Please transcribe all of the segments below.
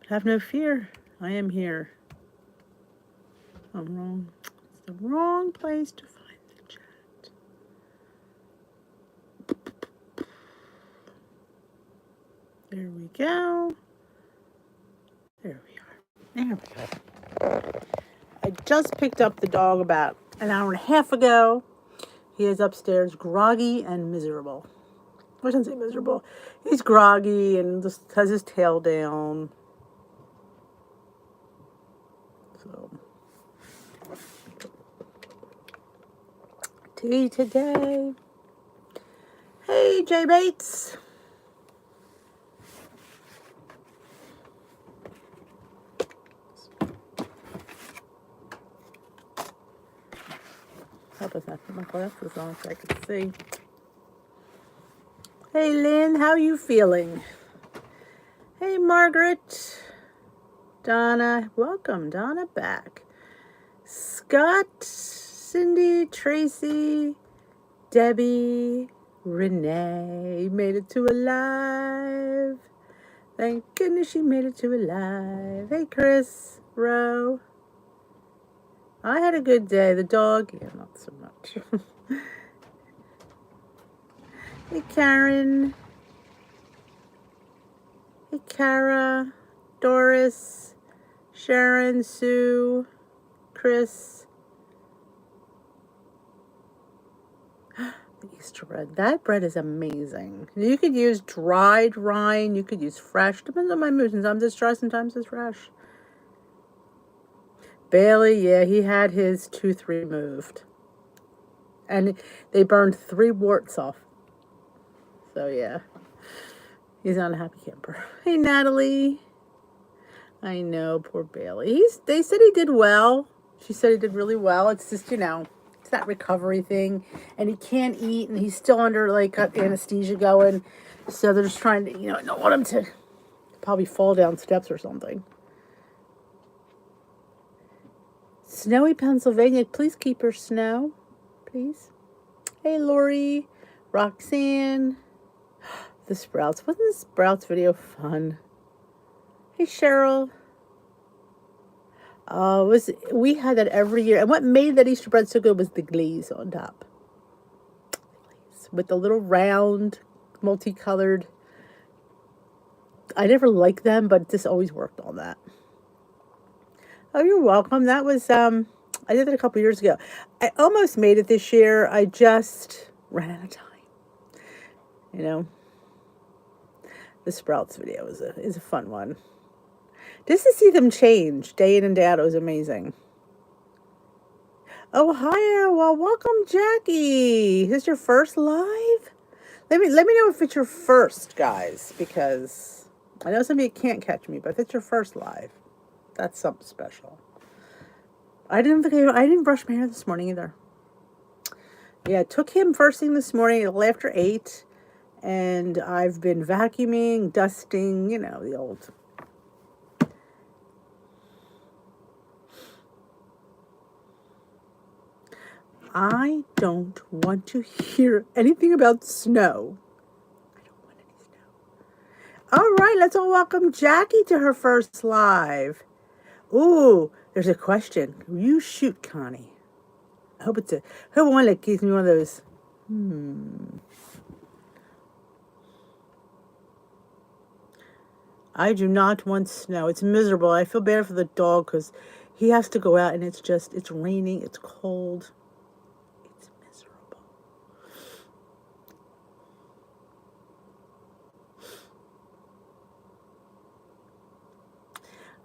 Have no fear. I am here. I'm wrong. It's the wrong place to find the chat. There we go. There we are. There we go. I just picked up the dog about an hour and a half ago. He is upstairs groggy and miserable. I shouldn't say miserable. He's groggy and just has his tail down. So, tea today. Hey, Jay Bates. Help us not put my glasses on so I can see. Hey, Lynn, how you feeling? Hey, Margaret. Donna, welcome, Donna, back. Scott, Cindy, Tracy, Debbie, Renee made it to alive. Thank goodness she made it to alive. Hey, Chris, Roe. I had a good day. The dog, yeah, not so much. Hey, Karen. Hey, Kara, Doris, Sharon, Sue, Chris. The Easter bread. That bread is amazing. You could use dried rind. You could use fresh. Depends on my mood. Sometimes it's dry, sometimes it's fresh. Bailey, yeah, he had his tooth removed. And they burned 3 warts off. So, yeah. He's not a happy camper. Hey, Natalie. I know, poor Bailey. They said he did well. She said he did really well. It's just, it's that recovery thing. And he can't eat, and he's still under, anesthesia going. So they're just trying to, don't want him to probably fall down steps or something. Snowy Pennsylvania. Please keep her snow. Please. Hey, Lori. Roxanne. The Sprouts. Wasn't the Sprouts video fun? Hey, Cheryl. We had that every year. And what made that Easter bread so good was the glaze on top. With the little round, multicolored. I never liked them, but this always worked on that. Oh, you're welcome. That was, I did it a couple years ago. I almost made it this year. I just ran out of time. The Sprouts video is a fun one. Just to see them change day in and day out, it was amazing. Ohio, well, welcome, Jackie. Is this your first live? Let me know if it's your first, guys, because I know some of you can't catch me, but if it's your first live, that's something special. I didn't brush my hair this morning either. Yeah, I took him first thing this morning after 8, and I've been vacuuming, dusting, the old. I don't want to hear anything about snow. I don't want any snow. All right, let's all welcome Jackie to her first live. Ooh, there's a question. You shoot, Connie. I hope it's who one that gives me one of those. I do not want snow. It's miserable. I feel bad for the dog because he has to go out and it's raining. It's cold. It's miserable.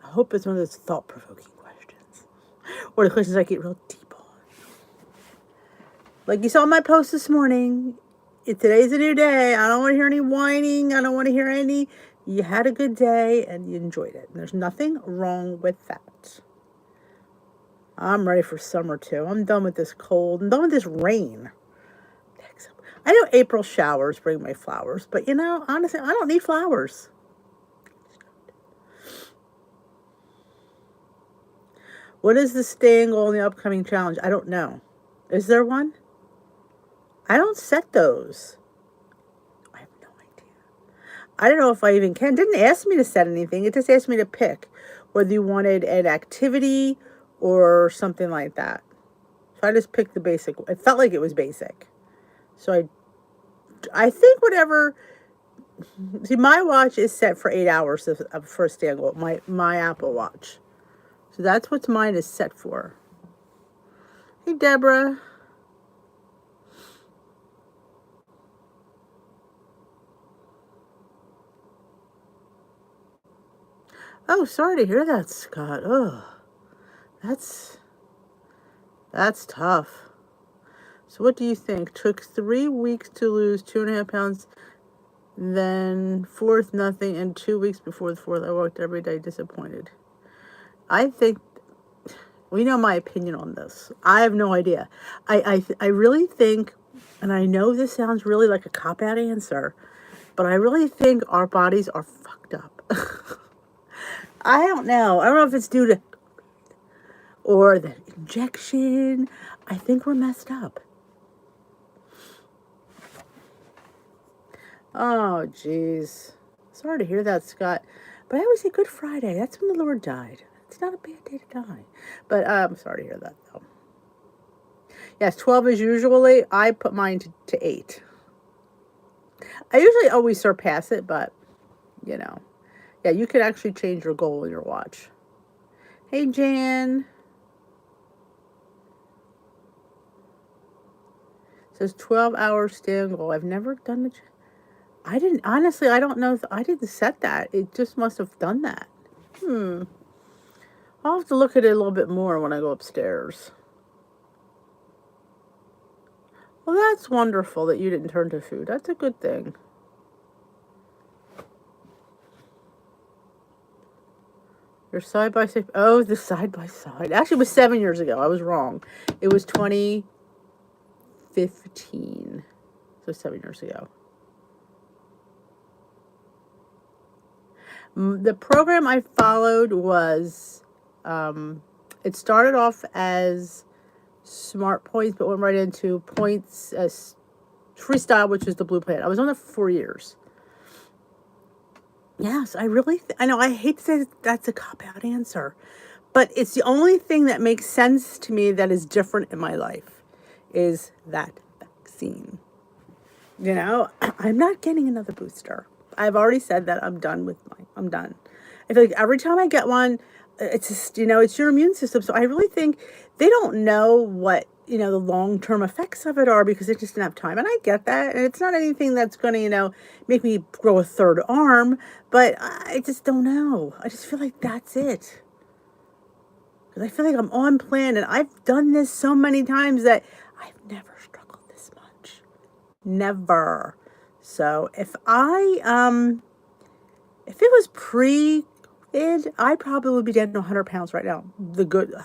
I hope it's one of those thought-provoking questions. Or the questions I get real deep on. Like you saw my post this morning. Today's a new day. I don't want to hear any whining. I don't want to hear any. You had a good day and you enjoyed it. And there's nothing wrong with that. I'm ready for summer too. I'm done with this cold. I'm done with this rain. I know April showers bring my flowers, but honestly, I don't need flowers. What is the staying goal in the upcoming challenge? I don't know. Is there one? I don't set those. I have no idea. I don't know if I even can. It didn't ask me to set anything. It just asked me to pick whether you wanted an activity or something like that. So I just picked the basic. It felt like it was basic. So I think whatever. See, my watch is set for 8 hours for a stand goal. My Apple Watch. So that's what mine is set for. Hey, Deborah. Oh, sorry to hear that, Scott. Oh, that's tough. So what do you think? Took 3 weeks to lose 2.5 pounds, then fourth nothing, and 2 weeks before the fourth, I walked every day disappointed. I think we know my opinion on this. I have no idea. I really think, and I know this sounds really like a cop-out answer, but I really think our bodies are fucked up. I don't know. I don't know if it's due to or the injection. I think we're messed up. Oh, jeez. Sorry to hear that, Scott. But I always say Good Friday. That's when the Lord died. It's not a bad day to die. But I'm sorry to hear that, though. Yes, 12 is usually. I put mine to 8. I usually always surpass it, but, you know. Yeah, you can actually change your goal in your watch. Hey, Jan. It says 12-hour stand goal. I've never done it. I didn't, honestly, I don't know if I didn't set that. It just must have done that. I'll have to look at it a little bit more when I go upstairs. Well, that's wonderful that you didn't turn to food. That's a good thing. Your side-by-side. Oh, the side-by-side. Actually, it was 7 years ago. I was wrong. It was 2015. So 7 years ago. The program I followed was, it started off as Smart Points, but went right into Points as Freestyle, which is the Blue Plan. I was on there for 4 years. Yes, I really, I know, I hate to say that's a cop-out answer, but it's the only thing that makes sense to me that is different in my life is that vaccine. You know, I'm not getting another booster. I've already said that I'm done with mine. I'm done. I feel like every time I get one, it's just, you know, it's your immune system. So I really think they don't know what, you know, the long-term effects of it are because they just didn't have time. And I get that. And it's not anything that's going to, you know, make me grow a third arm. But I just don't know. I just feel like that's it. Because I feel like I'm on plan. And I've done this so many times that I've never struggled this much. Never. So if if it was pre-COVID, I probably would be down to 100 pounds right now.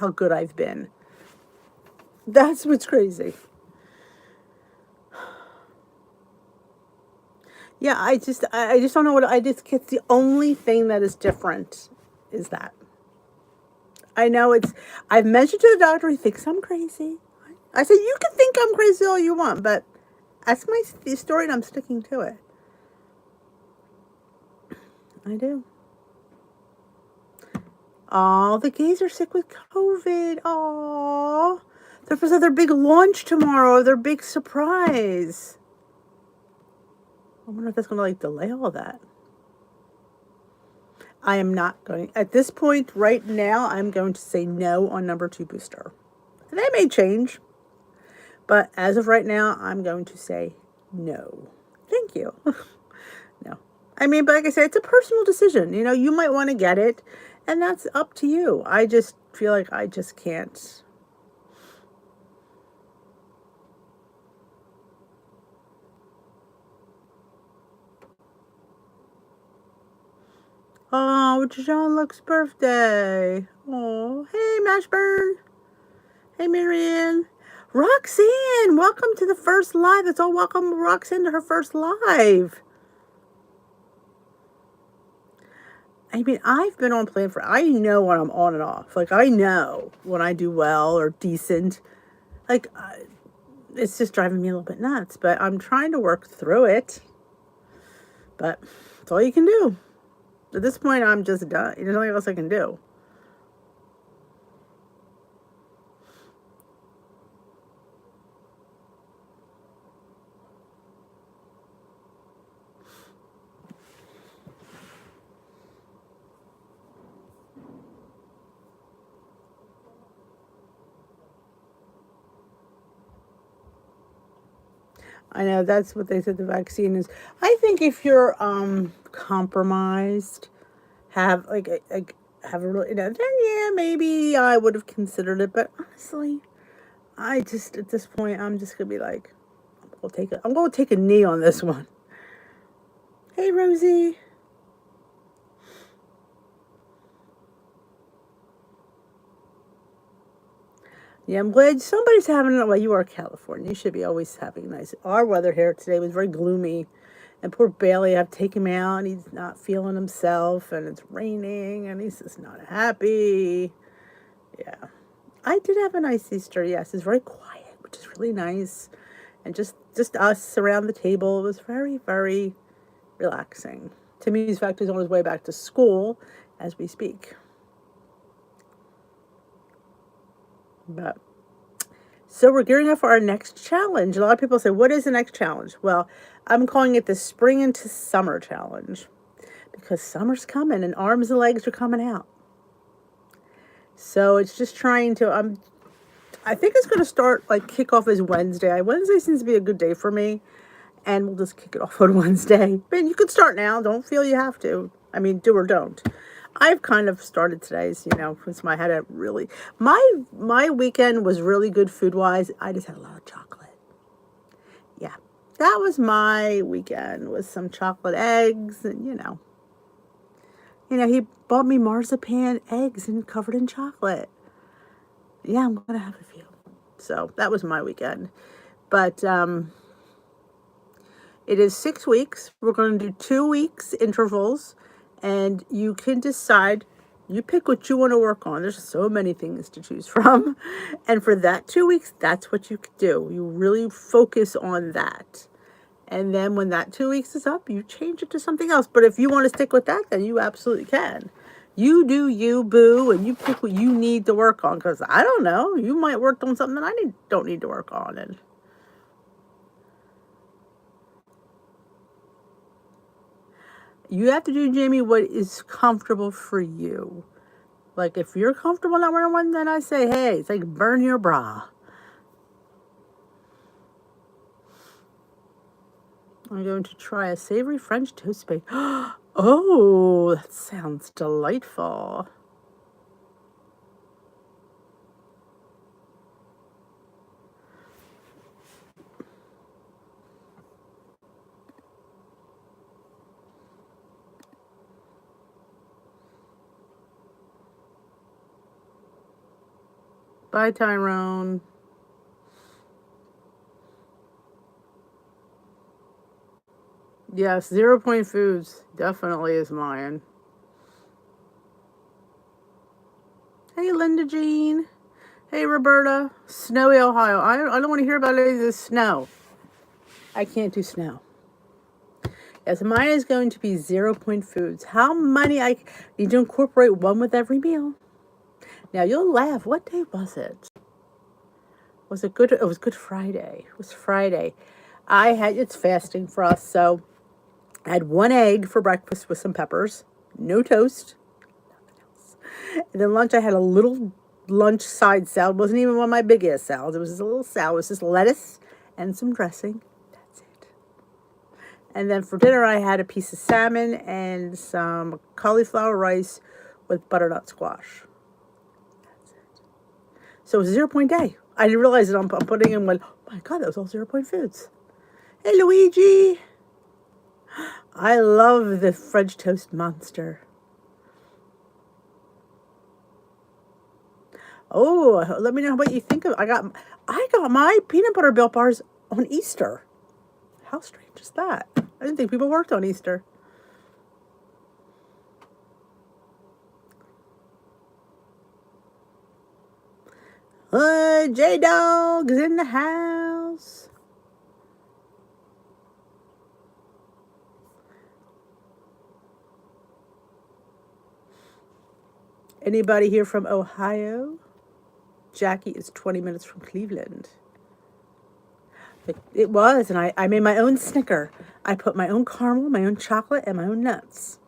How good I've been. That's what's crazy. Yeah, I just don't know it's the only thing that is different is that. I know I've mentioned to the doctor, he thinks I'm crazy. I said, you can think I'm crazy all you want, but that's my story and I'm sticking to it. I do. Oh, the gays are sick with COVID. Oh, they're supposed to have their big launch tomorrow, their big surprise. I wonder if that's going to delay all that. I am not going, at this point right now, I'm going to say no on number 2 booster. That may change, but as of right now, I'm going to say no. Thank you. No. I mean, but like I said, it's a personal decision. You know, you might want to get it, and that's up to you. I just feel like I just can't. Oh, Jean-Luc's birthday. Oh, hey, Mashburn. Hey, Marianne. Roxanne, welcome to the first live. Let's all welcome Roxanne to her first live. I mean, I've been on plan I know when I'm on and off. I know when I do well or decent. It's just driving me a little bit nuts. But I'm trying to work through it. But That's all you can do. At this point, I'm just done. There's nothing else I can do. I know that's what they said the vaccine is. I think if you're compromised, have have a really, then yeah, maybe I would have considered it. But honestly, I just at this point I'm just gonna be like, I'm gonna take a knee on this one. Hey Rosie. Yeah, I'm glad somebody's having it. Well, you are California. You should be always having nice. Our weather here today was very gloomy. And poor Bailey, I've taken him out and he's not feeling himself and it's raining and he's just not happy. Yeah. I did have a nice Easter, yes. It's very quiet, which is really nice. And just us around the table. It was very, very relaxing. Timmy's fact is on his way back to school as we speak. But so we're gearing up for our next challenge. A lot of people say, what is the next challenge? Well, I'm calling it the Spring into Summer Challenge because summer's coming and arms and legs are coming out. So it's just trying to, I think it's going to start, kick off as Wednesday. Wednesday seems to be a good day for me, and we'll just kick it off on Wednesday. But you can start now. Don't feel you have to. I mean, do or don't. I've kind of started today's, since I had a really, my weekend was really good food-wise. I just had a lot of chocolate. Yeah, that was my weekend, with some chocolate eggs and, he bought me marzipan eggs and covered in chocolate. Yeah, I'm going to have a few. So that was my weekend. But it is 6 weeks. We're going to do 2 weeks intervals. And you can decide, you pick what you want to work on. There's so many things to choose from. And for that 2 weeks, that's what you could do. You really focus on that. And then when that 2 weeks is up, you change it to something else. But if you want to stick with that, then you absolutely can. You do you, boo, and you pick what you need to work on. Because I don't know, you might work on something that I don't need to work on. And you have to do, Jamie, what is comfortable for you. Like, if you're comfortable not wearing one, then I say, hey, it's like burn your bra. I'm going to try a savory French toast bake. Oh, that sounds delightful. Bye, Tyrone. Yes, 0 Point Foods definitely is mine. Hey, Linda Jean. Hey, Roberta. Snowy, Ohio. I don't want to hear about any of this snow. I can't do snow. Yes, mine is going to be 0 Point Foods. How many I need to incorporate one with every meal. Now, you'll laugh. What day was it? Was it good? It was Good Friday. It was Friday. It's fasting for us, so I had 1 egg for breakfast with some peppers, no toast, nothing else. And then lunch, I had a little lunch side salad. It wasn't even one of my big ass salads. It was just a little salad. It was just lettuce and some dressing. That's it. And then for dinner, I had a piece of salmon and some cauliflower rice with butternut squash. That's it. So it was a 0 Point day. I didn't realize it. I'm putting in one. Oh my God, that was all 0 Point Foods. Hey, Luigi. I love the French toast monster. Oh, let me know what you think of. I got my peanut butter Built Bars on Easter. How strange is that? I didn't think people worked on Easter. J-Dog's in the house. Anybody here from Ohio? Jackie is 20 minutes from Cleveland. It was, and I made my own Snicker. I put my own caramel, my own chocolate, and my own nuts.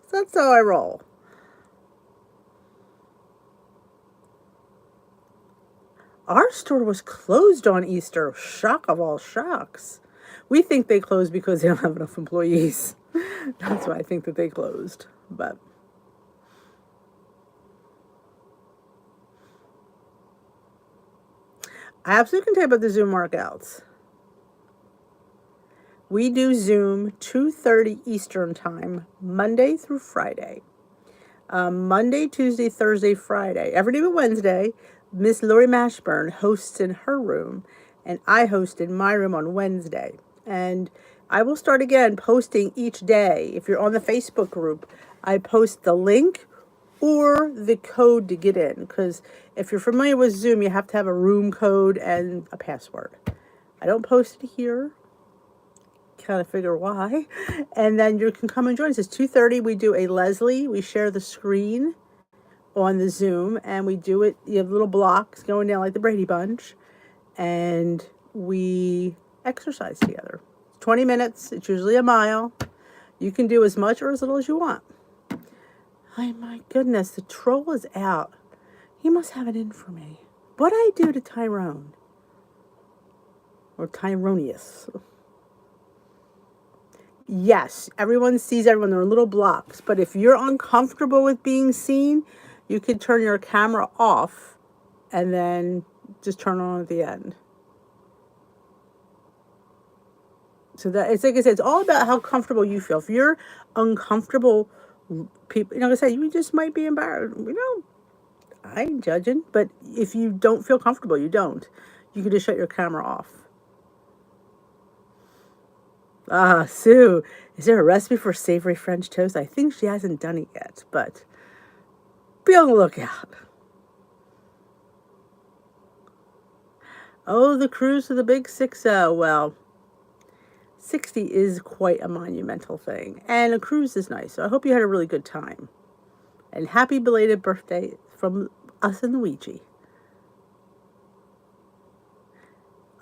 So that's how I roll. Our store was closed on Easter. Shock of all shocks. We think they closed because they don't have enough employees. That's why I think that they closed. But I absolutely can tell you about the Zoom workouts. We do Zoom 2:30 Eastern time, Monday through Friday. Monday, Tuesday, Thursday, Friday. Every day but Wednesday, Miss Lori Mashburn hosts in her room, and I host in my room on Wednesday. And I will start again posting each day. If you're on the Facebook group, I post the link or the code to get in. Because if you're familiar with Zoom, you have to have a room code and a password. I don't post it here. Kind of figure why. And then you can come and join us. It's 2:30. We do a Leslie. We share the screen on the Zoom, and we do it. You have little blocks going down like the Brady Bunch, and we exercise together. 20 minutes. It's usually a mile. You can do as much or as little as you want. Oh my goodness, the troll is out. He must have it in for me. What'd I do to Tyrone? Or Tyronius? Yes, everyone sees everyone. They're little blocks. But if you're uncomfortable with being seen, you can turn your camera off and then just turn on at the end. So that it's like I said, it's all about how comfortable you feel. If you're uncomfortable, people, like I said, you just might be embarrassed. I ain't judging. But if you don't feel comfortable, you don't. You can just shut your camera off. Sue, is there a recipe for savory French toast? I think she hasn't done it yet, but be on the lookout. Oh, the cruise to the big 6-0. Well, 60 is quite a monumental thing, and a cruise is nice, so I hope you had a really good time. And happy belated birthday from us and Luigi.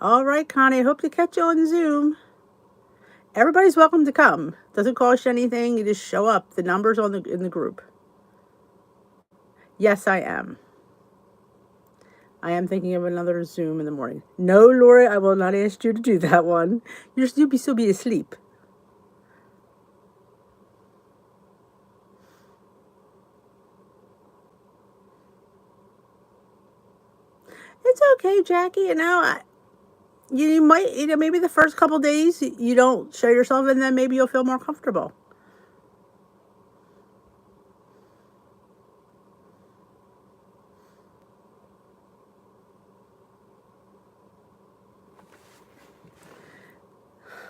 All right, Connie, I hope to catch you on Zoom. Everybody's welcome to come. Doesn't cost you anything. You just show up. The number's in the group. Yes, I am. I am thinking of another Zoom in the morning. No, Lori, I will not ask you to do that one. You'll still be asleep. It's okay, Jackie. You might, maybe the first couple days you don't show yourself, and then maybe you'll feel more comfortable.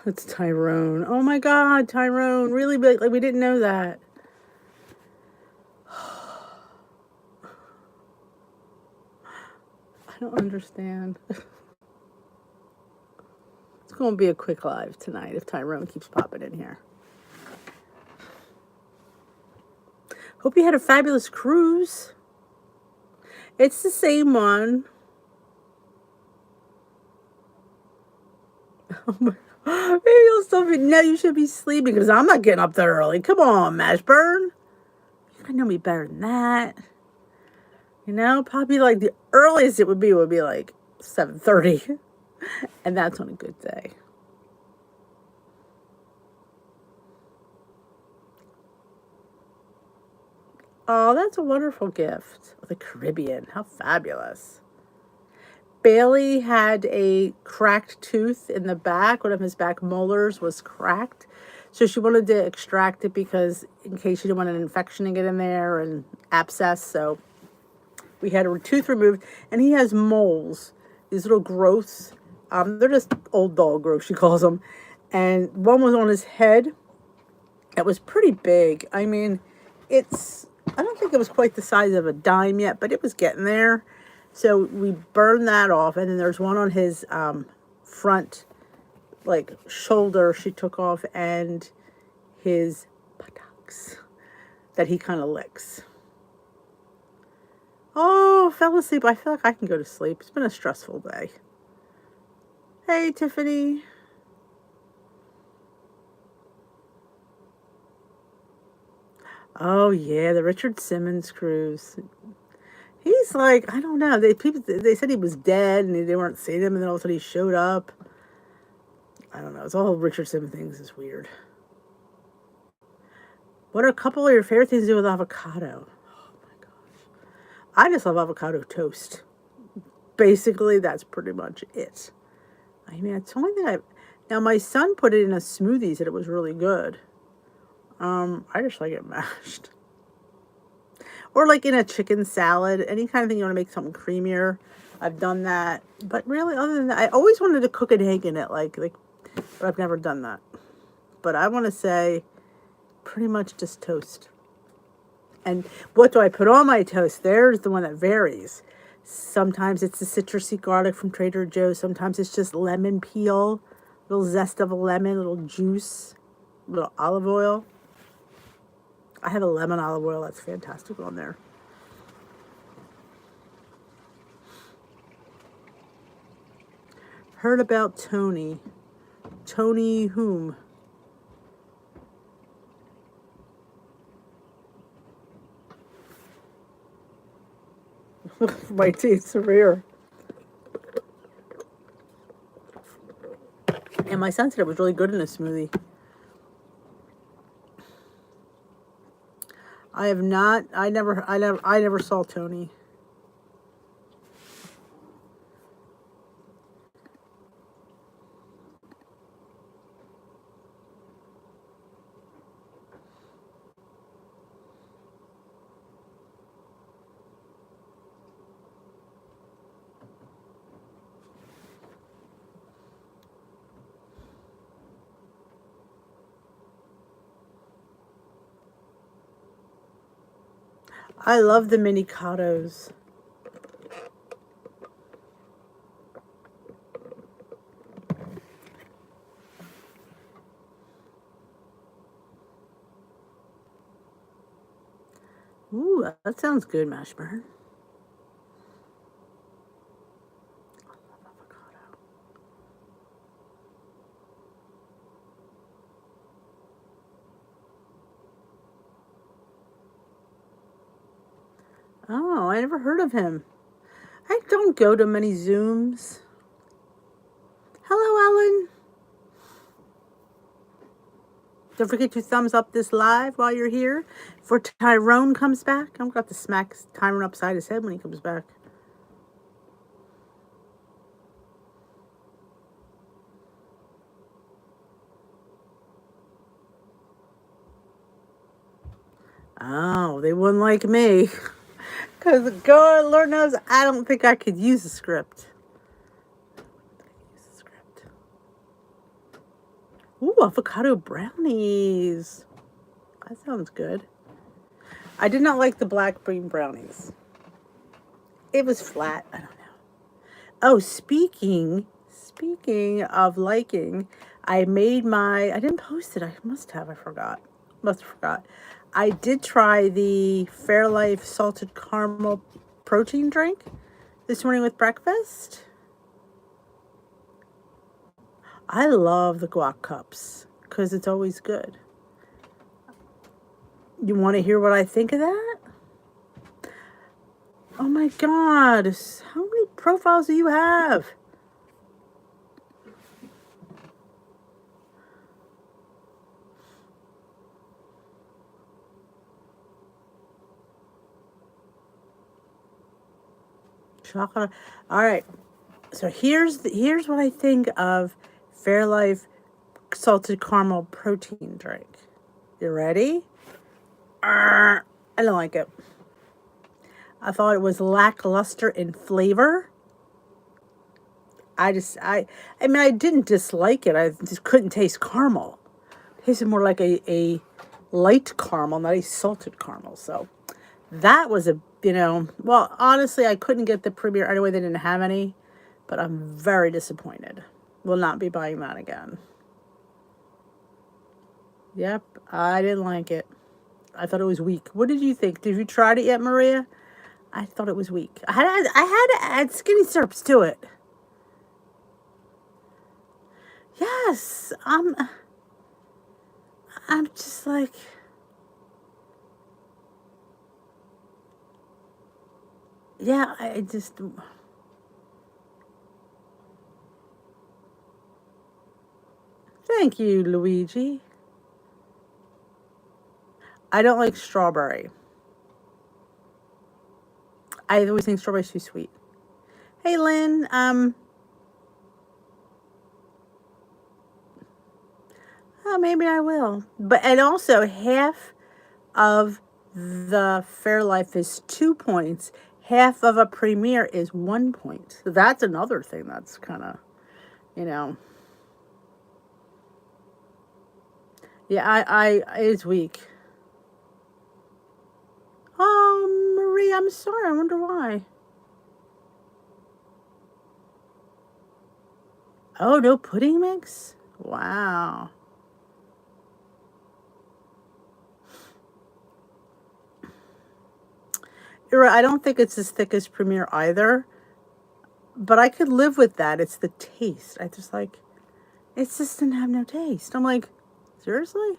It's Tyrone. Oh my God, Tyrone. Really big. Like we didn't know that. I don't understand. It's going to be a quick live tonight if Tyrone keeps popping in here. Hope you had a fabulous cruise. It's the same one. Oh my, maybe you'll still be. No, you should be sleeping because I'm not getting up that early. Come on, Mashburn. You know me better than that. Probably like the earliest it would be like 7:30, and that's on a good day. Oh, that's a wonderful gift. The Caribbean. How fabulous. Bailey had a cracked tooth in the back. One of his back molars was cracked. So she wanted to extract it because in case she didn't want an infection to get in there and abscess. So we had a tooth removed. And he has moles, these little growths. They're just old dog growths, she calls them. And one was on his head. It was pretty big. I mean, I don't think it was quite the size of a dime yet, but it was getting there. So we burned that off, and then there's one on his front, shoulder she took off, and his buttocks that he kind of licks. Oh, fell asleep. I feel like I can go to sleep. It's been a stressful day. Hey, Tiffany. Oh, yeah, the Richard Simmons cruise. He's like, I don't know. They said he was dead and they weren't seeing him, and then all of a sudden he showed up. I don't know. It's all Richard Simmons things is weird. What are a couple of your favorite things to do with avocado? Oh my gosh. I just love avocado toast. Basically, that's pretty much it. I mean, it's the only thing I've... Now, my son put it in a smoothie, said it was really good. I just like it mashed. Or like in a chicken salad, any kind of thing you want to make something creamier. I've done that. But really, other than that, I always wanted to cook an egg in it, but I've never done that. But I want to say pretty much just toast. And what do I put on my toast? There's the one that varies. Sometimes it's the citrusy garlic from Trader Joe's. Sometimes it's just lemon peel, little zest of a lemon, little juice, little olive oil. I have a lemon olive oil that's fantastic on there. Heard about Tony. Tony whom? My teeth are rare. And my son said it was really good in a smoothie. I have not. I never saw Tony. I love the mini cottos. Ooh, that sounds good, Mashburn. I love avocado. Oh, I never heard of him. I don't go to many Zooms. Hello, Ellen. Don't forget to thumbs up this live while you're here. Before Tyrone comes back. I'm going to smack Tyrone upside his head when he comes back. Oh, they wouldn't like me. Because God, Lord knows, I don't think I could use a script. Ooh, avocado brownies. That sounds good. I did not like the black bean brownies. It was flat. I don't know. Oh, speaking of liking, I didn't post it. I must have. I forgot. Must have forgot. I did try the Fairlife salted caramel protein drink this morning with breakfast. I love the guac cups because it's always good. You want to hear what I think of that? Oh my God. How many profiles do you have? Chocolate. All right. So here's what I think of Fairlife salted caramel protein drink. You ready? I don't like it. I thought it was lackluster in flavor. I mean, I didn't dislike it. I just couldn't taste caramel. It tasted more like a light caramel, not a salted caramel. So that was well, honestly, I couldn't get the Premier anyway. They didn't have any, but I'm very disappointed. Will not be buying that again. Yep, I didn't like it. I thought it was weak. What did you think? Did you try it yet, Maria? I thought it was weak. I had to add skinny syrups to it. Yes, I'm just like, yeah, I just. Thank you, Luigi. I don't like strawberry. I always think strawberry's too sweet. Hey, Lynn. Oh, maybe I will. But and also half of the Fairlife is 2 points. Half of a Premier is 1 point. So that's another thing that's kind of, you know. Yeah, it's weak. Oh, Marie, I'm sorry. I wonder why. Oh, no pudding mix? Wow. You're right. I don't think it's as thick as Premier either, but I could live with that. It's the taste. I just like, it just didn't have no taste. I'm like, seriously?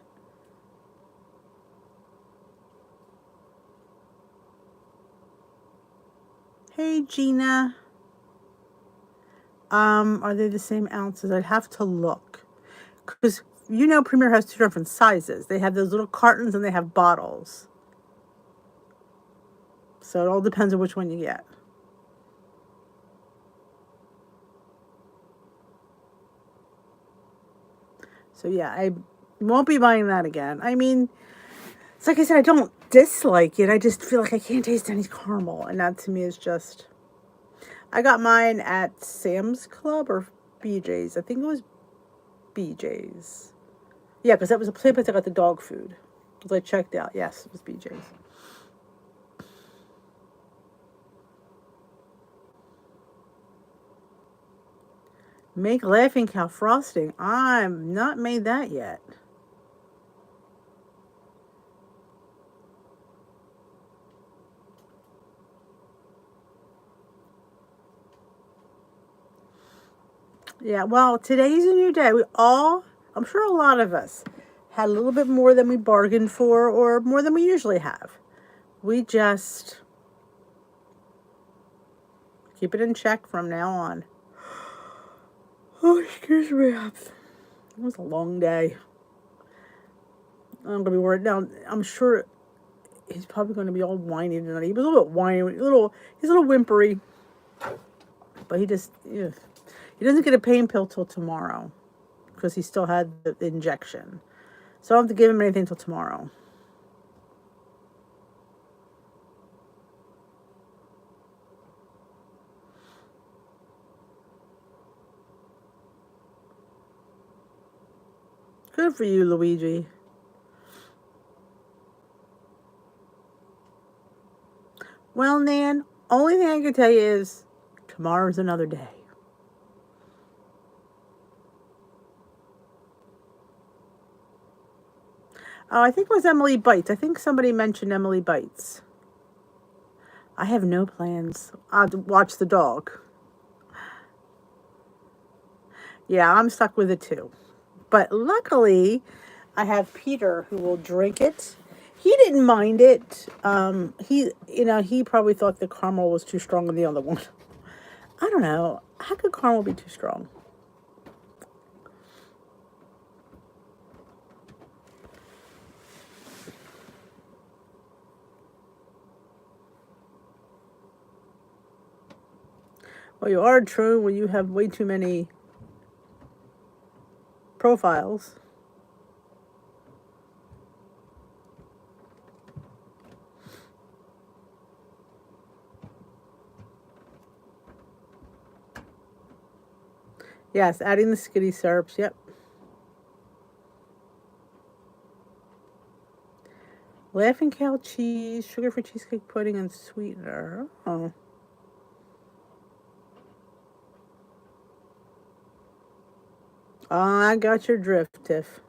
Hey, Gina. Are they the same ounces? I'd have to look. Because, Premier has 2 different sizes. They have those little cartons and they have bottles. So it all depends on which one you get. So yeah, I won't be buying that again. I mean, it's like I said, I don't dislike it. I just feel like I can't taste any caramel. And that to me is just... I got mine at Sam's Club or BJ's. I think it was BJ's. Yeah, because that was a place I got the dog food. Because I checked out. Yes, it was BJ's. Make Laughing Cow frosting. I'm not made that yet. Yeah, well, today's a new day. I'm sure a lot of us had a little bit more than we bargained for or more than we usually have. We just keep it in check from now on. Oh, excuse me. It was a long day. I'm going to be worried. Now, I'm sure he's probably going to be all whiny tonight. He was a little bit whiny, he's a little whimpery. But he doesn't get a pain pill till tomorrow because he still had the injection. So I don't have to give him anything till tomorrow. Good for you, Luigi. Well, Nan, only thing I can tell you is tomorrow's another day. Oh, I think it was Emily Bites. I think somebody mentioned Emily Bites. I have no plans. I'll watch the dog. Yeah, I'm stuck with it too. But luckily, I have Peter who will drink it. He didn't mind it. He probably thought the caramel was too strong in the other one. I don't know. How could caramel be too strong? Well, you are true when you have way too many profiles. Yes, adding the skinny syrups. Yep. Laughing Cow cheese, sugar-free cheesecake pudding, and sweetener. Oh. I got your drift, Tiff.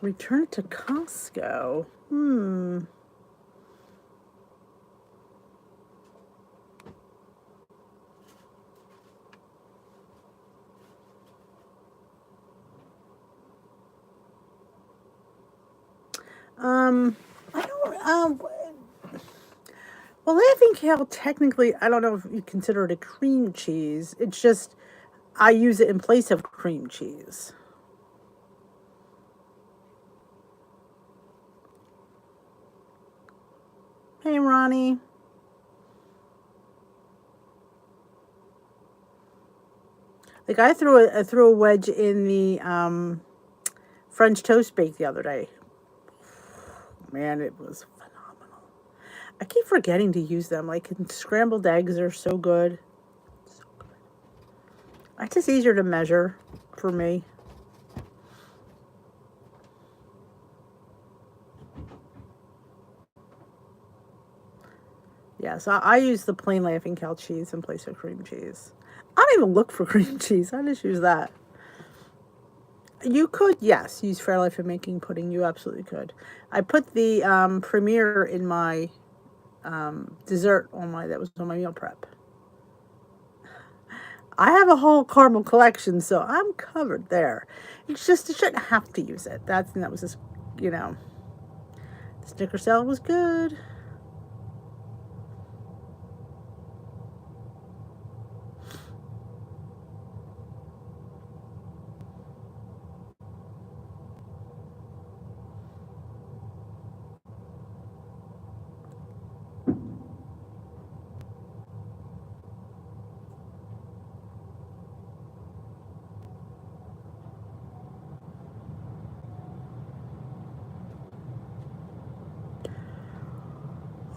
Return it to Costco. I don't, well, Laughing Kale, technically, I don't know if you consider it a cream cheese. It's just, I use it in place of cream cheese. Hey, Ronnie. Like, I threw a wedge in the French toast bake the other day. Man, it was phenomenal. I keep forgetting to use them. Like, scrambled eggs are so good. So good. It's just easier to measure for me. Yeah, so I use the plain Laughing Cow cheese in place of cream cheese. I don't even look for cream cheese. I just use that. You could, yes, use Fairlife in making pudding. You absolutely could. I put the Premier in my dessert that was on my meal prep. I have a whole caramel collection, so I'm covered there. It's just, you shouldn't have to use it. That was just, the Snicker salad was good.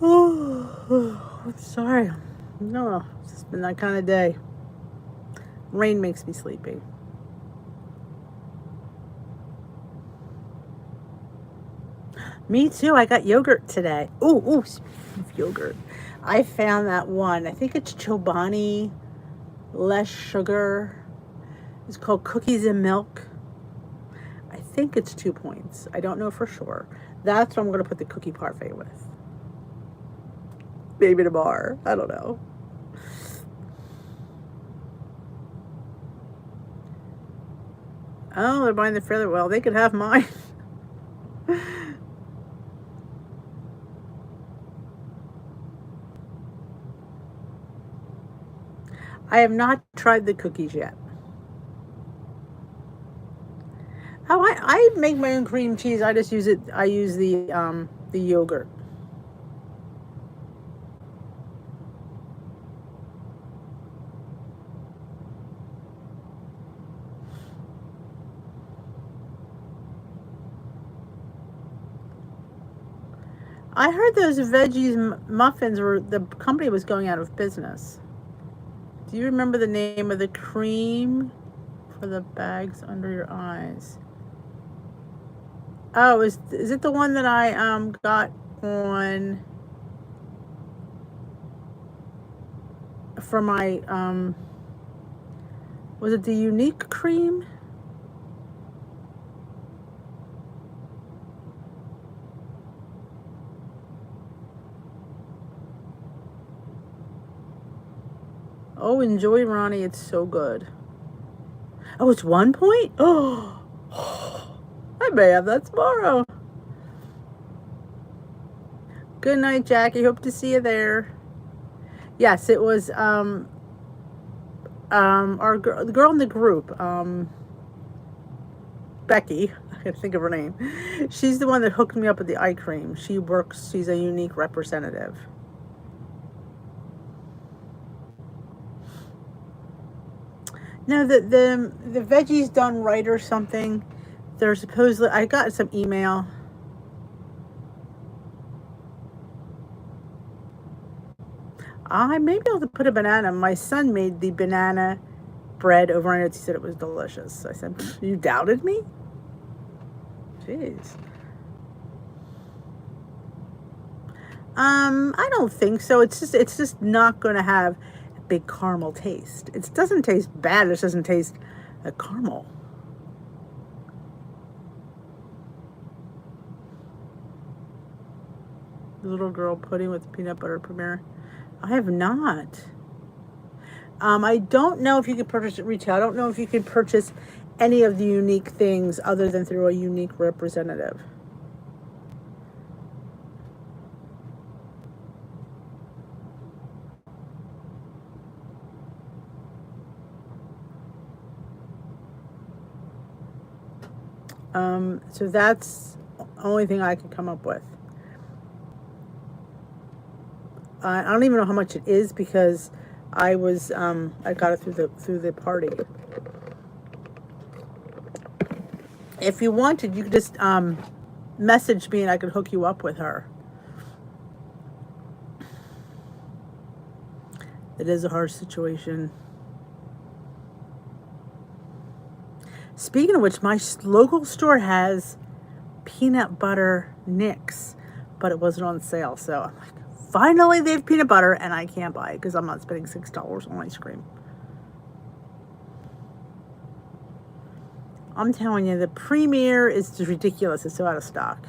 Oh, I'm sorry. No, it's just been that kind of day. Rain makes me sleepy. Me too. I got yogurt today. Ooh, speaking of yogurt, I found that one. I think it's Chobani, less sugar. It's called Cookies and Milk. I think it's 2 points. I don't know for sure. That's what I'm going to put the cookie parfait with. Maybe tomorrow. I don't know. Oh, they're buying the fairly well. They could have mine. I have not tried the cookies yet. Oh, I make my own cream cheese. I just use it. I use the yogurt. I heard those veggies muffins the company was going out of business. Do you remember the name of the cream for the bags under your eyes? Oh, is it the one that I got on for my was it the unique cream? Oh, enjoy, Ronnie. It's so good. Oh, it's 1 point? Oh, I may have that tomorrow. Good night, Jackie. Hope to see you there. Yes, it was the girl in the group, Becky. I can't think of her name. She's the one that hooked me up with the eye cream. She's a unique representative. No, the veggies done right or something. They're supposedly, I got some email. I maybe I'll put a banana. My son made the banana bread overnight. He said it was delicious. I said, you doubted me? Jeez. I don't think so. It's just not going to have a big caramel taste. It doesn't taste bad. It just doesn't taste a caramel. Little girl pudding with peanut butter Premier. I have not. I don't know if you can purchase it retail. I don't know if you can purchase any of the unique things other than through a unique representative. So that's the only thing I could come up with. I don't even know how much it is because I got it through the party. If you wanted, you could just message me and I could hook you up with her. It is a hard situation. Speaking of which, my local store has peanut butter Nicks, but it wasn't on sale. So I'm like, finally they have peanut butter, and I can't buy it because I'm not spending $6 on ice cream. I'm telling you, the Premier is just ridiculous. It's so out of stock.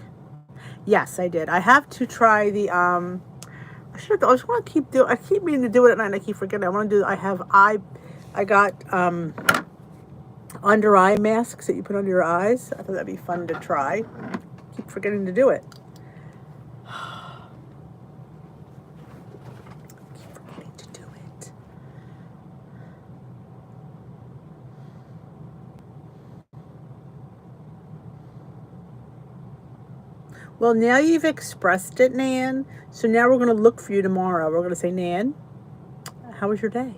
Yes, I did. I have to try the I just want to I keep meaning to do it at night and I keep forgetting. I got under eye masks that you put under your eyes. I thought that'd be fun to try. Keep forgetting to do it. Keep forgetting to do it. Well, now you've expressed it, Nan. So now we're going to look for you tomorrow. We're going to say, Nan, how was your day?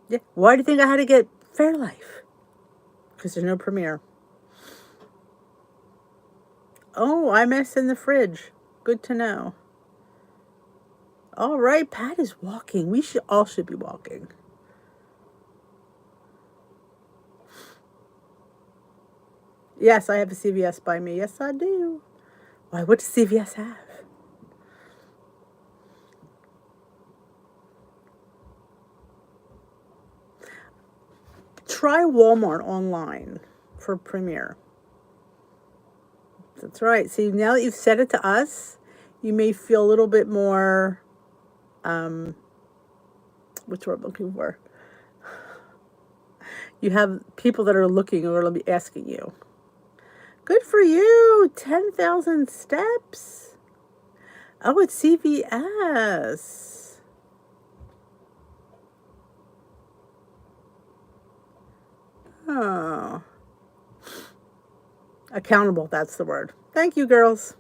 Yeah. Why do you think I had to get Fairlife? Because there's no Premier. Oh, I messed in the fridge. Good to know. All right, Pat is walking. We all should be walking. Yes, I have a CVS by me. Yes, I do. Why, what does CVS have? Try Walmart online for Premier. That's right. See, now that you've said it to us, you may feel a little bit more, what's the word I'm looking for? You have people that are looking or will be asking you. Good for you. 10,000 steps. Oh, it's CVS. Oh. Accountable, that's the word. Thank you, girls.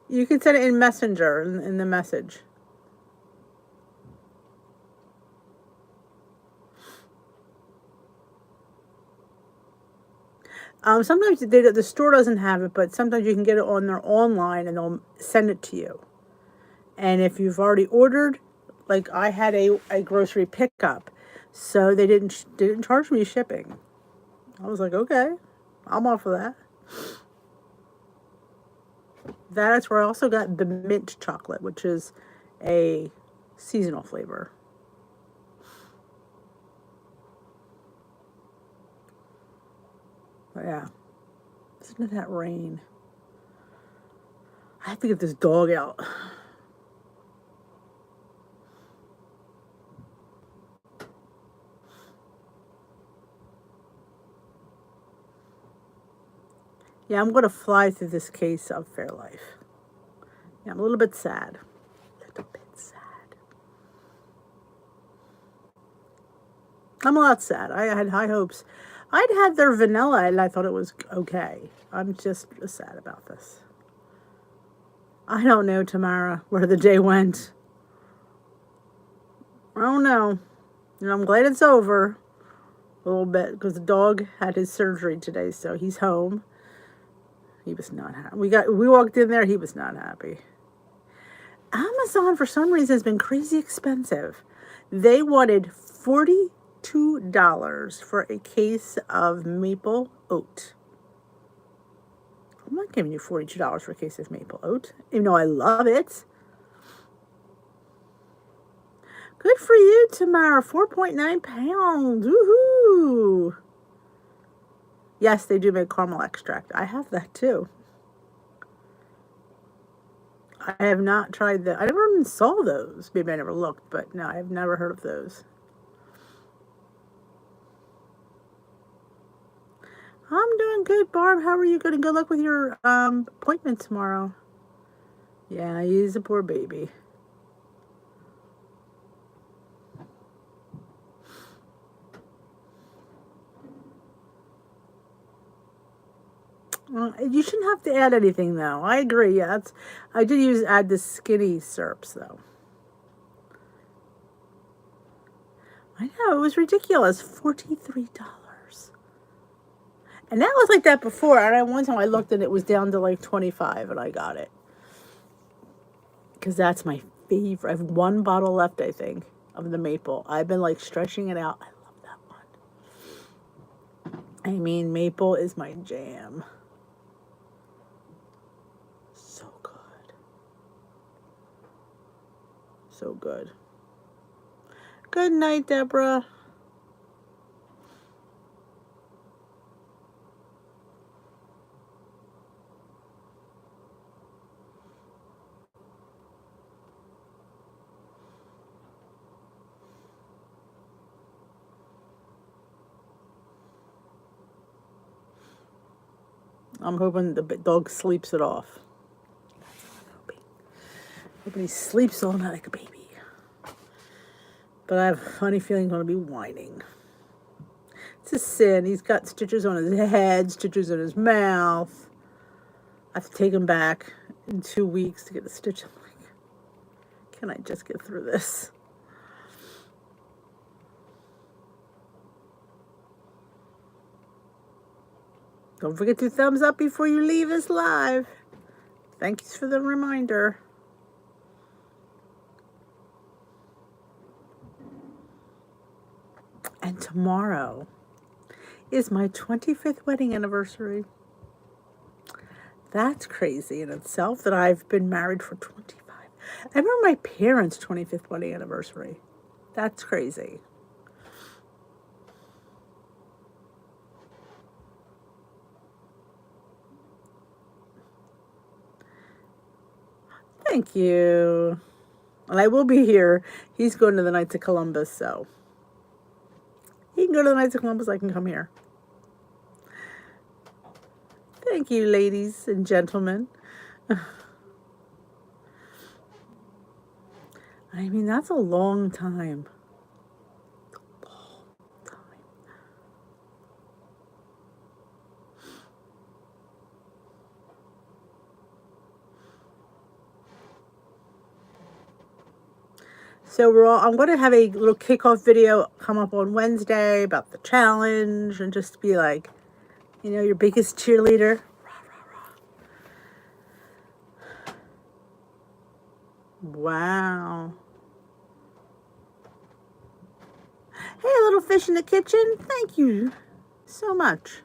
You can send it in Messenger, in the message. Sometimes the store doesn't have it, but sometimes you can get it on their online and they'll send it to you. And if you've already ordered, like I had a grocery pickup, so they didn't charge me shipping. I was like, okay, I'm all for that. That's where I also got the mint chocolate, which is a seasonal flavor. But yeah, listen to that rain. I have to get this dog out. Yeah, I'm going to fly through this case of Fairlife. Yeah, I'm a little bit sad. I'm a lot sad. I had high hopes. I'd had their vanilla and I thought it was okay. I'm just sad about this. I don't know, Tamara, where the day went. I don't know. I'm glad it's over a little bit because the dog had his surgery today, so he's home. He was not happy. We walked in there, he was not happy. Amazon, for some reason, has been crazy expensive. They wanted $42 for a case of maple oat. I'm not giving you $42 for a case of maple oat, even though I love it. Good for you, Tamara. 4.9 pounds. Woohoo! Yes, they do make caramel extract. I have that too. I have not tried that. I never even saw those. Maybe I never looked, but no, I've never heard of those. I'm doing good, Barb. How are you going? Good luck with your appointment tomorrow. Yeah, he's a poor baby. You shouldn't have to add anything, though. I agree. Yeah, I did add the skinny syrups, though. I know, it was ridiculous. $43. And that was like that before. And one time I looked and it was down to like 25 and I got it. Because that's my favorite. I have one bottle left, I think, of the maple. I've been like stretching it out. I love that one. I mean, maple is my jam. So good. So good. Good night, Deborah. I'm hoping the dog sleeps it off. That's what I'm hoping. Hoping he sleeps all night like a baby. But I have a funny feeling he's going to be whining. It's a sin. He's got stitches on his head, stitches in his mouth. I have to take him back in 2 weeks to get a stitch. I'm like, can I just get through this? Don't forget to thumbs up before you leave this live. Thanks for the reminder. And tomorrow is my 25th wedding anniversary. That's crazy in itself that I've been married for 25. I remember my parents' 25th wedding anniversary. That's crazy. Thank you. And I will be here. He's going to the Knights of Columbus, so he can go to the Knights of Columbus. I can come here. Thank you, ladies and gentlemen. I mean, that's a long time. A long time. So I'm going to have a little kickoff video come up on Wednesday about the challenge and just be like, you know, your biggest cheerleader. Rah, rah, rah. Wow. Hey, little fish in the kitchen. Thank you so much.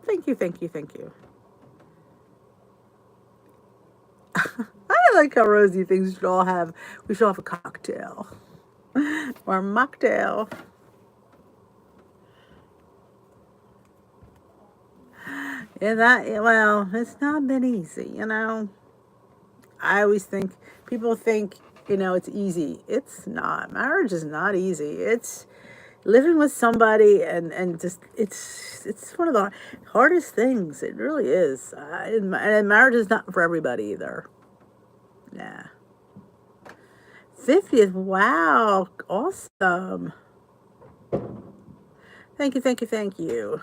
Thank you, thank you, thank you. I like how Rosie thinks we should all have a cocktail. Or a mocktail. Well, it's not been easy, you know. I always think, people think, you know, it's easy. It's not. Marriage is not easy. It's living with somebody and just, it's one of the hardest things. It really is. And marriage is not for everybody either. Yeah. 50th. Wow. Awesome. Thank you, thank you, thank you.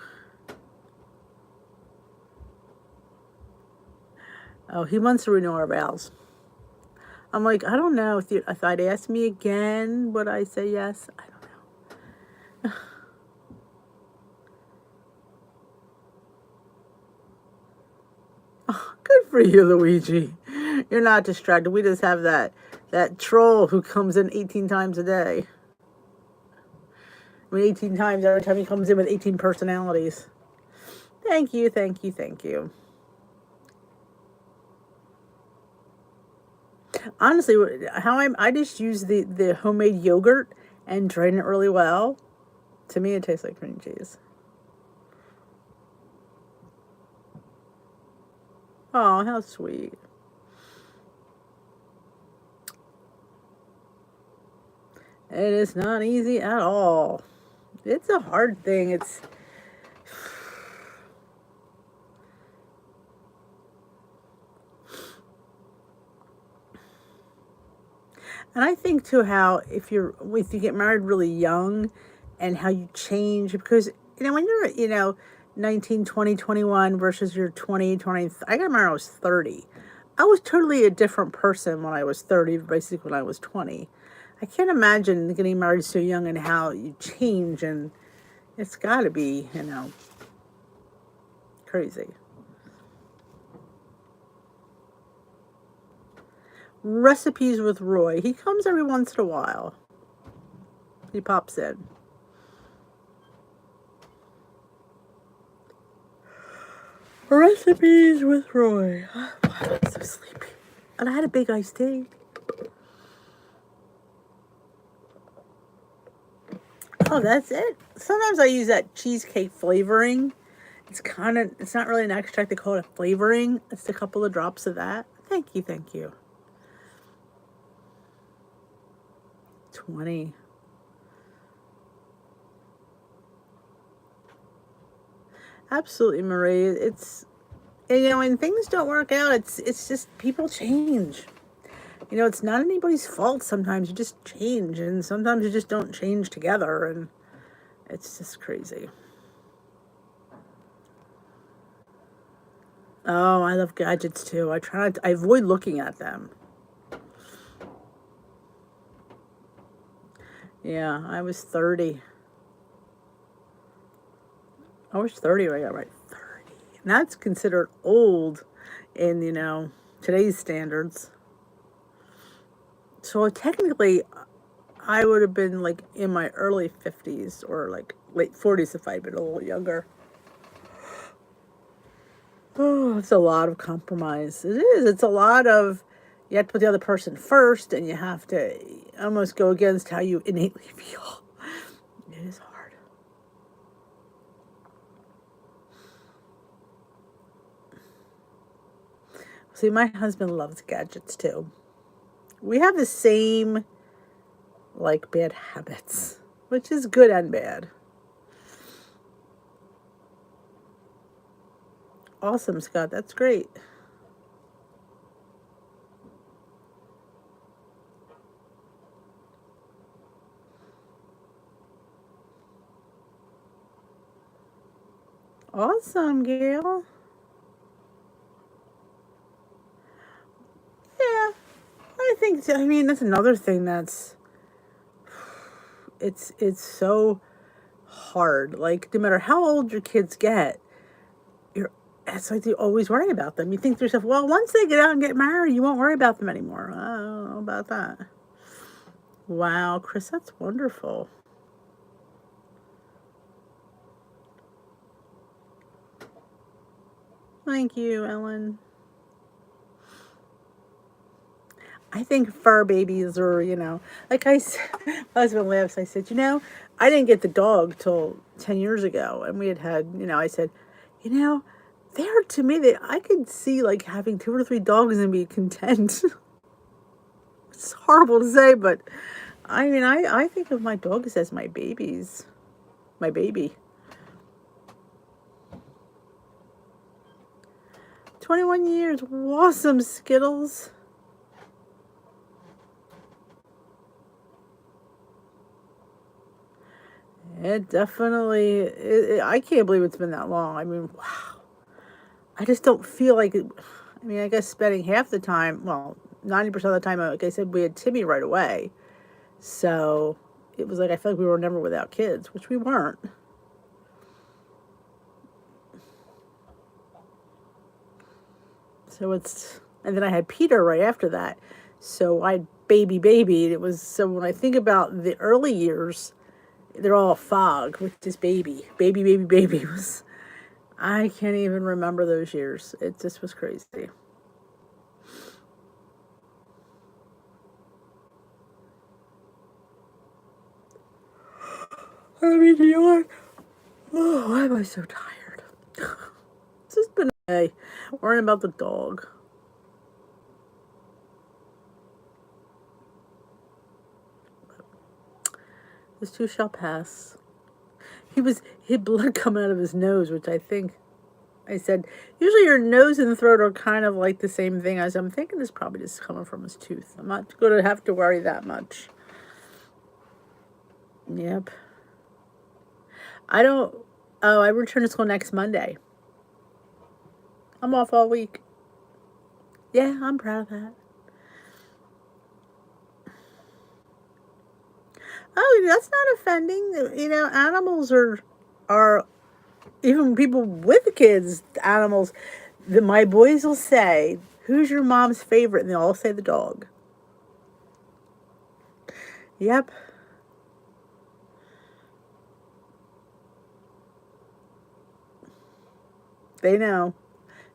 Oh, he wants to renew our vows. I'm like, I don't know. If I'd ask me again, would I say yes? I don't know. Oh, good for you, Luigi. You're not distracted. We just have that troll who comes in 18 times a day. I mean, 18 times every time he comes in with 18 personalities. Thank you, thank you, thank you. Honestly, I just use the homemade yogurt and drain it really well. To me, it tastes like cream cheese. Oh, how sweet. It is not easy at all. It's a hard thing. And I think too how if you get married really young and how you change because when you're 19, 20, 21 versus your 20, 20. I got married when I was 30. I was totally a different person when I was 30 basically when I was 20. I can't imagine getting married so young and how you change, and it's got to be, crazy. Recipes with Roy. He comes every once in a while. He pops in. Recipes with Roy. I'm so sleepy. And I had a big iced tea. Oh, that's it. Sometimes I use that cheesecake flavoring. It's not really an extract. They call it a flavoring. It's a couple of drops of that. Thank you, thank you. 20. Absolutely, Marie. When things don't work out, it's just people change. It's not anybody's fault sometimes. You just change, and sometimes you just don't change together, and it's just crazy. Oh, I love gadgets too. I avoid looking at them. Yeah, I was 30. I was 30 when I got right. 30. And that's considered old in, today's standards. So technically, I would have been like in my early 50s or like late 40s if I'd been a little younger. Oh, it's a lot of compromise. It is. It's a lot of, you have to put the other person first and you have to almost go against how you innately feel. It is hard. See, my husband loves gadgets too. We have the same, like, bad habits, which is good and bad. Awesome, Scott. That's great. Awesome, Gail. Yeah, I mean, that's another thing it's so hard. Like, no matter how old your kids get, it's like you always worry about them. You think to yourself, well, once they get out and get married, you won't worry about them anymore. I don't know about that. Wow, Chris, that's wonderful. Thank you, Ellen. I think fur babies are, like I said, my husband laughs. I said, I didn't get the dog till 10 years ago. And we had, I said, you know, they're to me that I could see like having 2 or 3 dogs and be content. It's horrible to say, but I mean, I think of my dogs as my babies, my baby. 21 years, awesome, Skittles. It definitely, I can't believe it's been that long. I mean, wow. I just don't feel like it. I mean, I guess spending half the time, well, 90% of the time, like I said, we had Timmy right away. So it was like, I feel like we were never without kids, which we weren't. And then I had Peter right after that. So I had baby. It was, so when I think about the early years, they're all fog with this baby was, I can't even remember those years. It just was crazy. I mean, you know what? Oh, why am I so tired? It's just been a day worrying about the dog. This too shall pass. He had blood coming out of his nose, which I said, usually your nose and throat are kind of like the same thing. I'm thinking this probably just coming from his tooth. I'm not going to have to worry that much. Yep. I return to school next Monday. I'm off all week. Yeah, I'm proud of that. Oh, that's not offending. You know, animals are even people with kids, animals. My boys will say, "Who's your mom's favorite?" And they'll all say the dog. Yep. They know.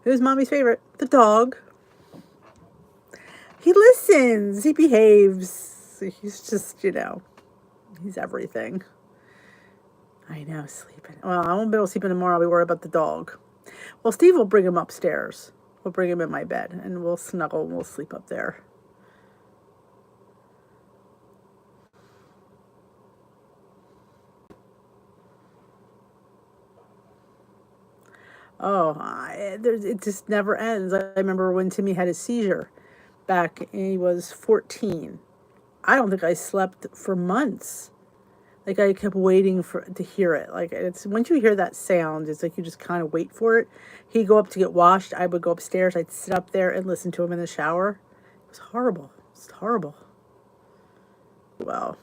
Who's mommy's favorite? The dog. He listens. He behaves. He's just, he's everything. I know, sleeping. Well, I won't be able to sleep in tomorrow. I'll be worried about the dog. Well, Steve will bring him upstairs. We'll bring him in my bed, and we'll snuggle and we'll sleep up there. Oh, it just never ends. I remember when Timmy had his seizure back, and he was 14. I don't think I slept for months. Like I kept waiting to hear it. Like it's once you hear that sound, it's like you just kind of wait for it. He'd go up to get washed. I would go upstairs. I'd sit up there and listen to him in the shower. It was horrible. It's horrible. Well.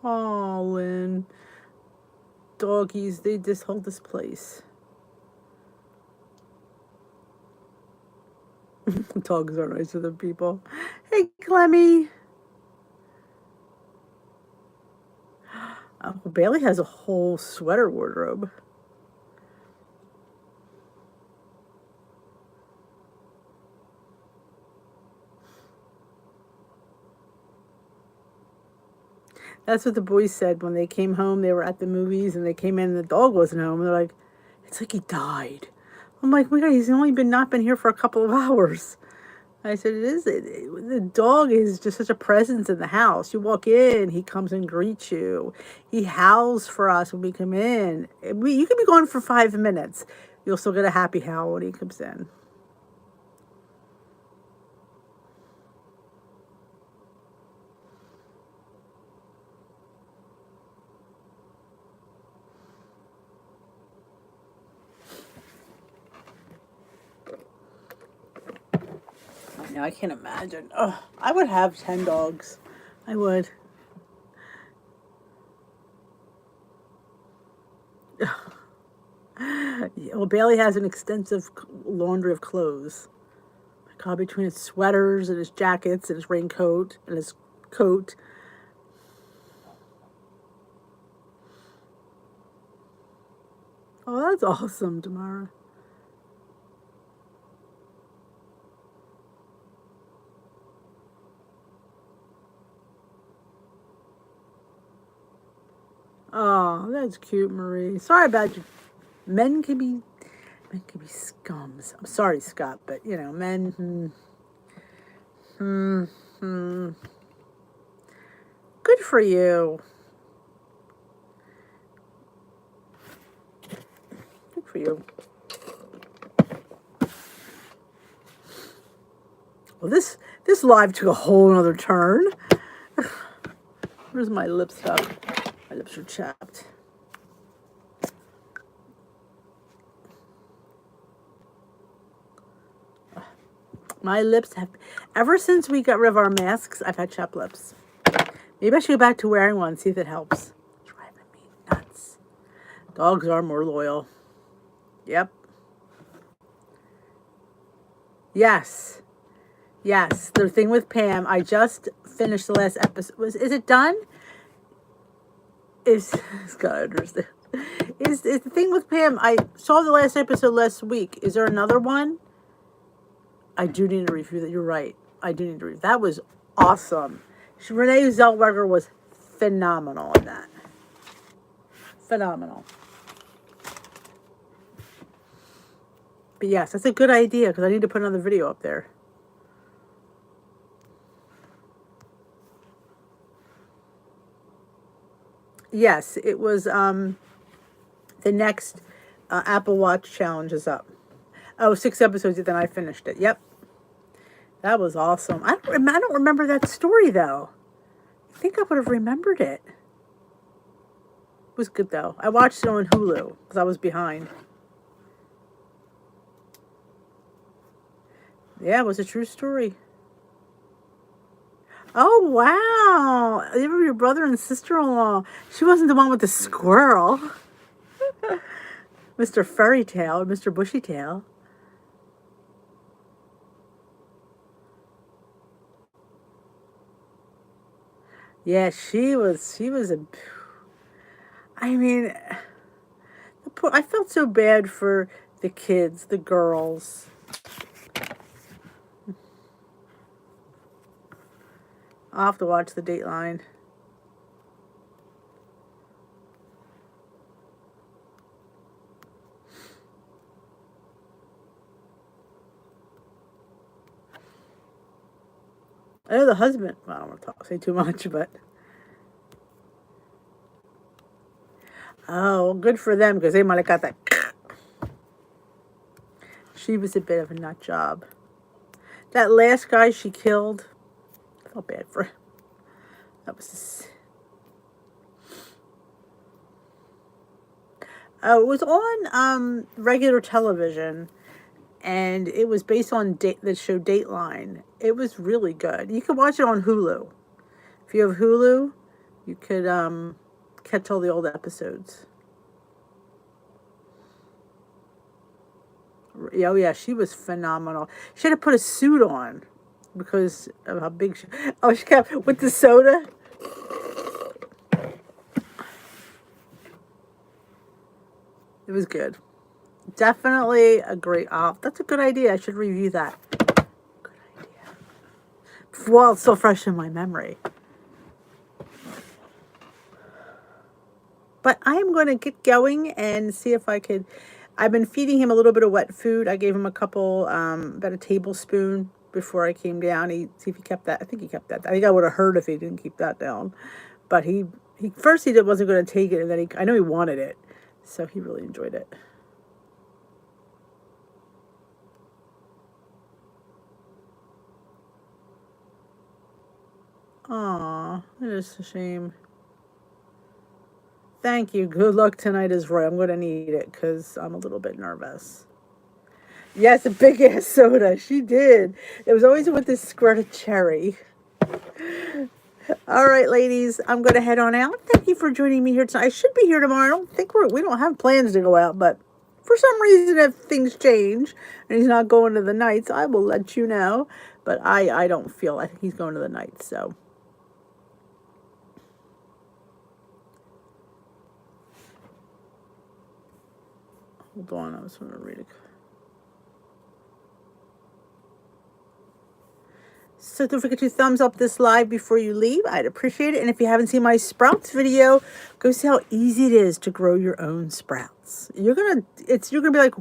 Oh, Lynn. Doggies, they just hold this place. Dogs are nicer than people. Hey, Clemmy. Oh, Bailey has a whole sweater wardrobe. That's what the boys said when they came home. They were at the movies and they came in and the dog wasn't home. And they're like, it's like he died. I'm like, my God, he's only not been here for a couple of hours. I said, the dog is just such a presence in the house. You walk in, he comes and greets you. He howls for us when we come in. You could be gone for 5 minutes. You'll still get a happy howl when he comes in. I can't imagine. Oh, I would have 10 dogs. I would. Well, Bailey has an extensive laundry of clothes. My God, between his sweaters and his jackets and his raincoat and his coat. Oh, that's awesome, Tamara. Oh, that's cute, Marie. Sorry about you. Men can be scums. I'm sorry, Scott, but men. Good for you. Good for you. Well, this live took a whole other turn. Where's my lip stuff? My lips are chapped. My lips have, ever since we got rid of our masks, I've had chapped lips. Maybe I should go back to wearing one, see if it helps. Driving me nuts. Dogs are more loyal. Yep. Yes. The thing with Pam, I just finished the last episode. Is it done? It's gotta understand. Is the thing with Pam, I saw the last episode last week. Is there another one? I do need to review that. You're right. I do need to review. That was awesome. Renee Zellweger was phenomenal in that. Phenomenal. But yes, that's a good idea because I need to put another video up there. Yes, it was the next Apple Watch challenge is up. Oh, 6 episodes, then I finished it. Yep. That was awesome. I don't remember that story, though. I think I would have remembered it. It was good, though. I watched it on Hulu because I was behind. Yeah, it was a true story. Oh, wow. You were your brother and sister-in-law. She wasn't the one with the squirrel. Mr. Furry Tail or Mr. Bushy Tail. Yeah, she was a... I mean, I felt so bad for the kids, the girls. I'll have to watch the Dateline. I know the husband, well, I don't want to say too much, but... Oh, good for them, because they might have got that... She was a bit of a nut job. That last guy she killed, I felt bad for him. That was... Oh, it was on regular television, and it was based on the show Dateline. It was really good. You could watch it on Hulu. If you have Hulu, you could catch all the old episodes. Oh yeah, she was phenomenal. She had to put a suit on because of how big she... Oh, she kept with the soda. It was good. Definitely a great... that's a good idea. I should review that. Good idea. Well, it's so fresh in my memory. But I'm going to get going and see if I could... I've been feeding him a little bit of wet food. I gave him a couple, about a tablespoon before I came down. See if he kept that. I think he kept that. I think I would have heard if he didn't keep that down. But he first he wasn't going to take it, and then I know he wanted it. So he really enjoyed it. Aw, it is a shame. Thank you. Good luck tonight, Roy. I'm going to need it because I'm a little bit nervous. Yes, a big-ass soda. She did. It was always with this squirt of cherry. All right, ladies. I'm going to head on out. Thank you for joining me here tonight. I should be here tomorrow. I don't think we don't have plans to go out, but for some reason, if things change and he's not going to the nights, I will let you know. But I don't feel... I think he's going to the nights, so... Hold on, I was going to read it. So don't forget to thumbs up this live before you leave. I'd appreciate it. And if you haven't seen my sprouts video, go see how easy it is to grow your own sprouts. You're gonna be like,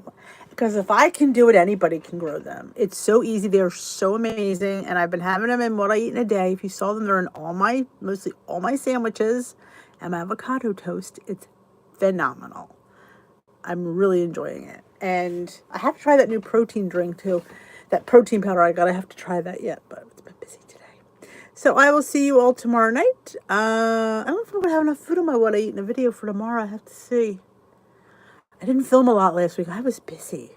because if I can do it, anybody can grow them. It's so easy. They're so amazing. And I've been having them in What I Eat in a Day. If you saw them, they're in mostly all my sandwiches and my avocado toast. It's phenomenal. I'm really enjoying it. And I have to try that new protein drink too. That protein powder I got. I have to try that yet, but it's been busy today. So I will see you all tomorrow night. I don't know if I'm going to have enough food on my What I Eat in a video for tomorrow. I have to see. I didn't film a lot last week. I was busy.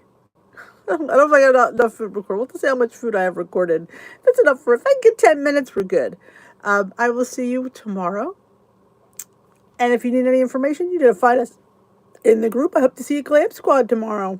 I don't know if I got enough food recorded. We'll see how much food I have recorded. That's enough for... If I get 10 minutes, we're good. I will see you tomorrow. And if you need any information, you need to find us in the group. I hope to see you Glam Squad tomorrow.